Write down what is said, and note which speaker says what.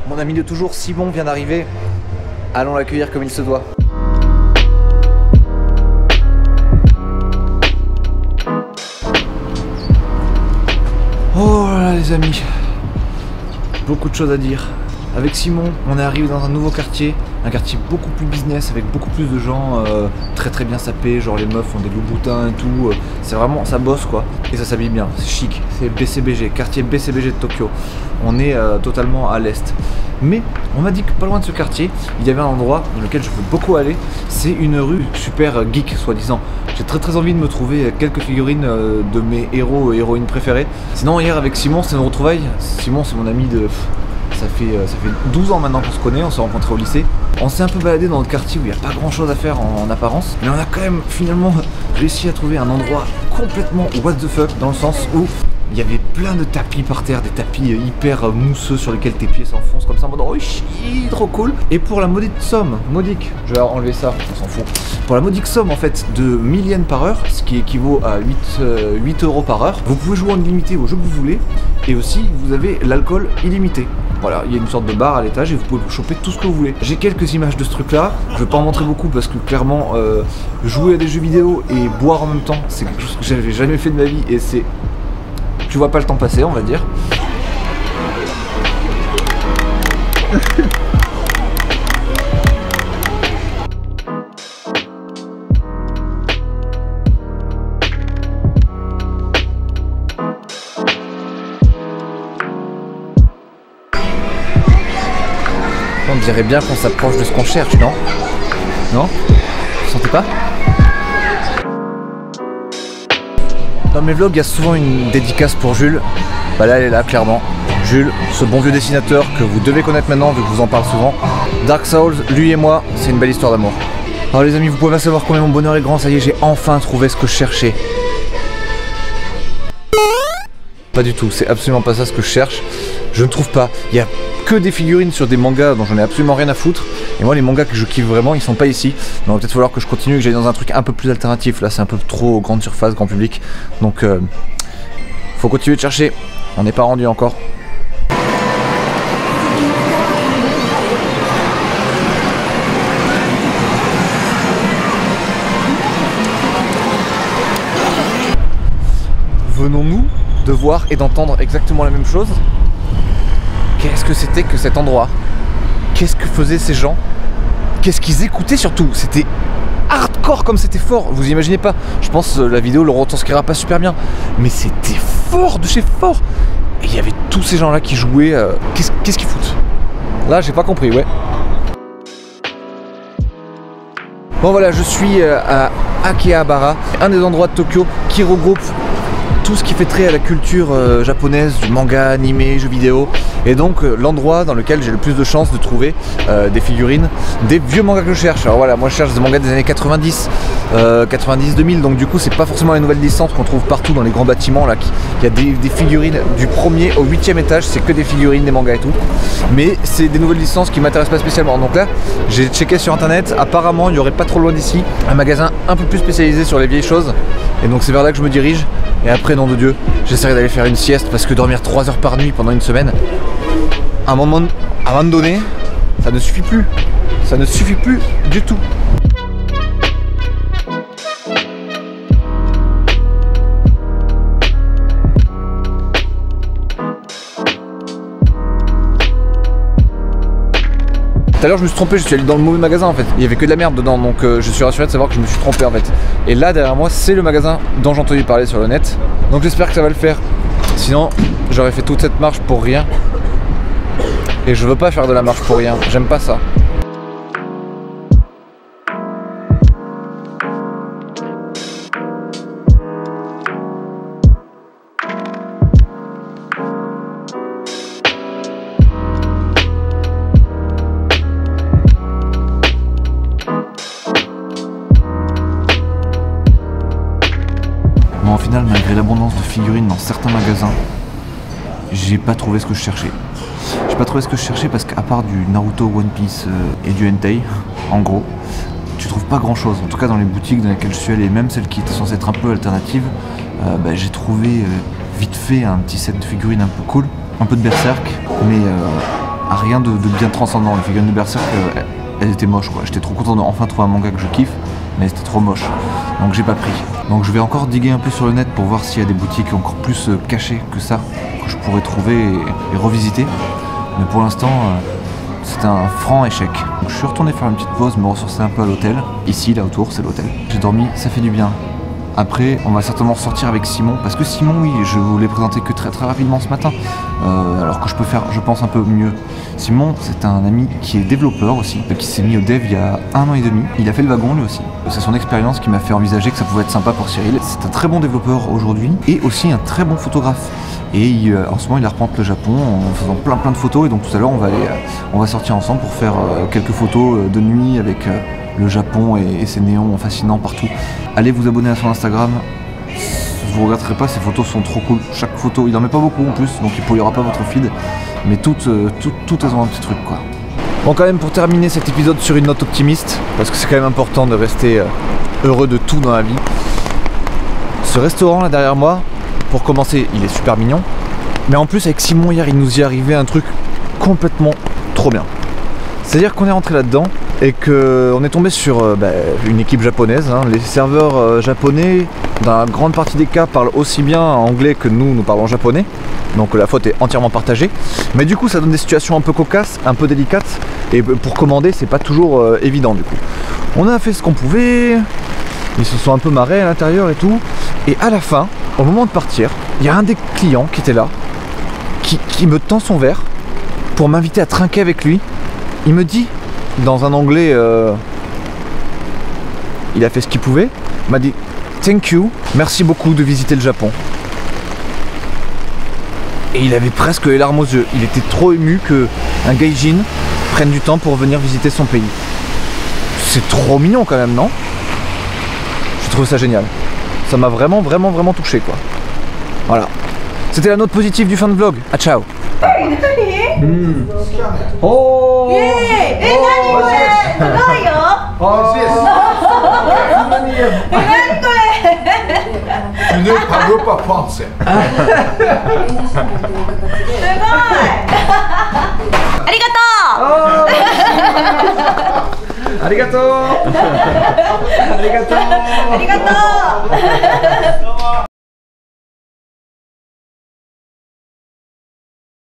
Speaker 1: Mon ami de toujours, Simon, vient d'arriver. Allons l'accueillir comme il se doit. Oh là là les amis, beaucoup de choses à dire. Avec Simon, on est arrivé dans un nouveau quartier, un quartier beaucoup plus business, avec beaucoup plus de gens très bien sapés, genre les meufs ont des loups-boutins et tout, c'est vraiment, ça bosse quoi, et ça s'habille bien, c'est chic, c'est BCBG, quartier BCBG de Tokyo, on est totalement à l'est. Mais on m'a dit que pas loin de ce quartier, il y avait un endroit dans lequel je veux beaucoup aller, c'est une rue super geek soi-disant. J'ai très envie de me trouver quelques figurines de mes héros et héroïnes préférés. Sinon hier avec Simon, c'est une retrouvaille. Simon c'est mon ami de... Ça fait 12 ans maintenant qu'on se connaît, on s'est rencontrés au lycée. On s'est un peu baladé dans le quartier où il n'y a pas grand chose à faire en apparence. Mais on a quand même finalement réussi à trouver un endroit complètement what the fuck, dans le sens où il y avait plein de tapis par terre, des tapis hyper mousseux sur lesquels tes pieds s'enfoncent comme ça en mode oh trop cool. Et pour la modique somme, je vais enlever ça, on s'en fout. Pour la modique somme en fait de 1000 yens par heure, ce qui équivaut à 8 euros par heure, vous pouvez jouer en illimité au jeu que vous voulez. Et aussi vous avez l'alcool illimité. Voilà, il y a une sorte de bar à l'étage et vous pouvez choper tout ce que vous voulez. J'ai quelques images de ce truc là, je vais pas en montrer beaucoup parce que clairement jouer à des jeux vidéo et boire en même temps, c'est quelque chose que j'avais jamais fait de ma vie et c'est... Tu vois pas le temps passer, on va dire. On dirait bien qu'on s'approche de ce qu'on cherche, non? Non? Vous sentez pas? Dans mes vlogs, il y a souvent une dédicace pour Jules. Bah là, elle est là, clairement. Jules, ce bon vieux dessinateur que vous devez connaître maintenant, vu que je vous en parle souvent. Dark Souls, lui et moi, c'est une belle histoire d'amour. Alors les amis, vous pouvez pas savoir combien mon bonheur est grand. Ça y est, j'ai enfin trouvé ce que je cherchais. Pas du tout, c'est absolument pas ça ce que je cherche. Je ne trouve pas. Il y a que des figurines sur des mangas dont j'en ai absolument rien à foutre. Et moi les mangas que je kiffe vraiment ils sont pas ici. Donc il va peut-être falloir que je continue et que j'aille dans un truc un peu plus alternatif. Là c'est un peu trop grande surface, grand public. Donc faut continuer de chercher. On n'est pas rendu encore. Venons-nous de voir et d'entendre exactement la même chose? Qu'est-ce que c'était que cet endroit? Qu'est-ce que faisaient ces gens? Qu'est-ce qu'ils écoutaient surtout? C'était hardcore comme c'était fort. Vous imaginez pas? Je pense la vidéo le retranscrira pas super bien. Mais c'était fort de chez fort. Et il y avait tous ces gens là qui jouaient. Qu'est-ce qu'ils foutent? Là j'ai pas compris, ouais. Bon voilà, je suis à Akihabara, un des endroits de Tokyo qui regroupe tout ce qui fait trait à la culture japonaise, du manga, animé, jeux vidéo, et donc l'endroit dans lequel j'ai le plus de chances de trouver des figurines, des vieux mangas que je cherche. Alors voilà, moi je cherche des mangas des années 90, 90-2000, donc du coup c'est pas forcément les nouvelles licences qu'on trouve partout dans les grands bâtiments là. Il y a des figurines du 1er au 8e étage, c'est que des figurines, des mangas et tout, mais c'est des nouvelles licences qui m'intéressent pas spécialement. Donc là j'ai checké sur internet, apparemment il y aurait pas trop loin d'ici un magasin un peu plus spécialisé sur les vieilles choses, et donc c'est vers là que je me dirige. Et après, nom de Dieu, j'essaierai d'aller faire une sieste parce que dormir 3 heures par nuit pendant une semaine, à un moment donné, ça ne suffit plus. Ça ne suffit plus du tout. Tout à l'heure je me suis trompé, je suis allé dans le mauvais magasin en fait. Il y avait que de la merde dedans, donc je suis rassuré de savoir que je me suis trompé en fait. Et là derrière moi c'est le magasin dont j'ai entendu parler sur le net. Donc j'espère que ça va le faire. Sinon j'aurais fait toute cette marche pour rien. Et je veux pas faire de la marche pour rien, j'aime pas ça. Mais au final, malgré l'abondance de figurines dans certains magasins, j'ai pas trouvé ce que je cherchais. J'ai pas trouvé ce que je cherchais parce qu'à part du Naruto, One Piece et du hentai, en gros, tu trouves pas grand chose. En tout cas dans les boutiques dans lesquelles je suis allé, même celles qui étaient censées être un peu alternatives, j'ai trouvé vite fait un petit set de figurines un peu cool, un peu de Berserk, mais rien de bien transcendant. Les figurines de Berserk, elles étaient moches quoi. J'étais trop content de enfin trouver un manga que je kiffe, mais c'était trop moche. Donc j'ai pas pris. Donc je vais encore diguer un peu sur le net pour voir s'il y a des boutiques encore plus cachées que ça, que je pourrais trouver et revisiter. Mais pour l'instant, c'était un franc échec. Donc je suis retourné faire une petite pause, me ressourcer un peu à l'hôtel. Ici, là autour, c'est l'hôtel. J'ai dormi, ça fait du bien. Après, on va certainement sortir avec Simon, parce que Simon, oui, je vous l'ai présenté que très rapidement ce matin, alors que je peux faire, je pense, un peu mieux. Simon, c'est un ami qui est développeur aussi, qui s'est mis au dev il y a 1 an et demi. Il a fait le wagon lui aussi. C'est son expérience qui m'a fait envisager que ça pouvait être sympa pour Cyril. C'est un très bon développeur aujourd'hui, et aussi un très bon photographe. Et en ce moment, il arpente le Japon en faisant plein de photos, et donc tout à l'heure, on va sortir ensemble pour faire quelques photos de nuit avec... le Japon et ses néons fascinants partout. Allez vous abonner à son Instagram, vous regretterez pas, ses photos sont trop cool. Chaque photo, il en met pas beaucoup en plus, donc il polluera pas votre feed, mais toutes elles ont un petit truc quoi. Bon quand même pour terminer cet épisode sur une note optimiste, parce que c'est quand même important de rester heureux de tout dans la vie. Ce restaurant là derrière moi, pour commencer, il est super mignon, mais en plus avec Simon hier, il nous y arrivait un truc complètement trop bien. C'est-à-dire qu'on est rentré là-dedans et qu'on est tombé sur une équipe japonaise. Hein. Les serveurs japonais, dans la grande partie des cas, parlent aussi bien anglais que nous parlons japonais. Donc la faute est entièrement partagée. Mais du coup, ça donne des situations un peu cocasses, un peu délicates. Et pour commander, c'est pas toujours évident du coup. On a fait ce qu'on pouvait. Ils se sont un peu marrés à l'intérieur et tout. Et à la fin, au moment de partir, il y a un des clients qui était là, qui me tend son verre pour m'inviter à trinquer avec lui. Il me dit, dans un anglais, il a fait ce qu'il pouvait, il m'a dit « Thank you, merci beaucoup de visiter le Japon ». Et il avait presque les larmes aux yeux, il était trop ému qu'un gaijin prenne du temps pour venir visiter son pays. C'est trop mignon quand même, non? J'ai trouvé ça génial. Ça m'a vraiment touché quoi. Voilà. C'était la note positive du fin de vlog. Ah ciao. Oh!
Speaker 2: 예! 예, 나니これ! 누가요? 나니これ!
Speaker 3: Tu ne parles pas français.
Speaker 2: すごい! ありがとう!
Speaker 1: ありがとうありがとう
Speaker 2: ありがとう!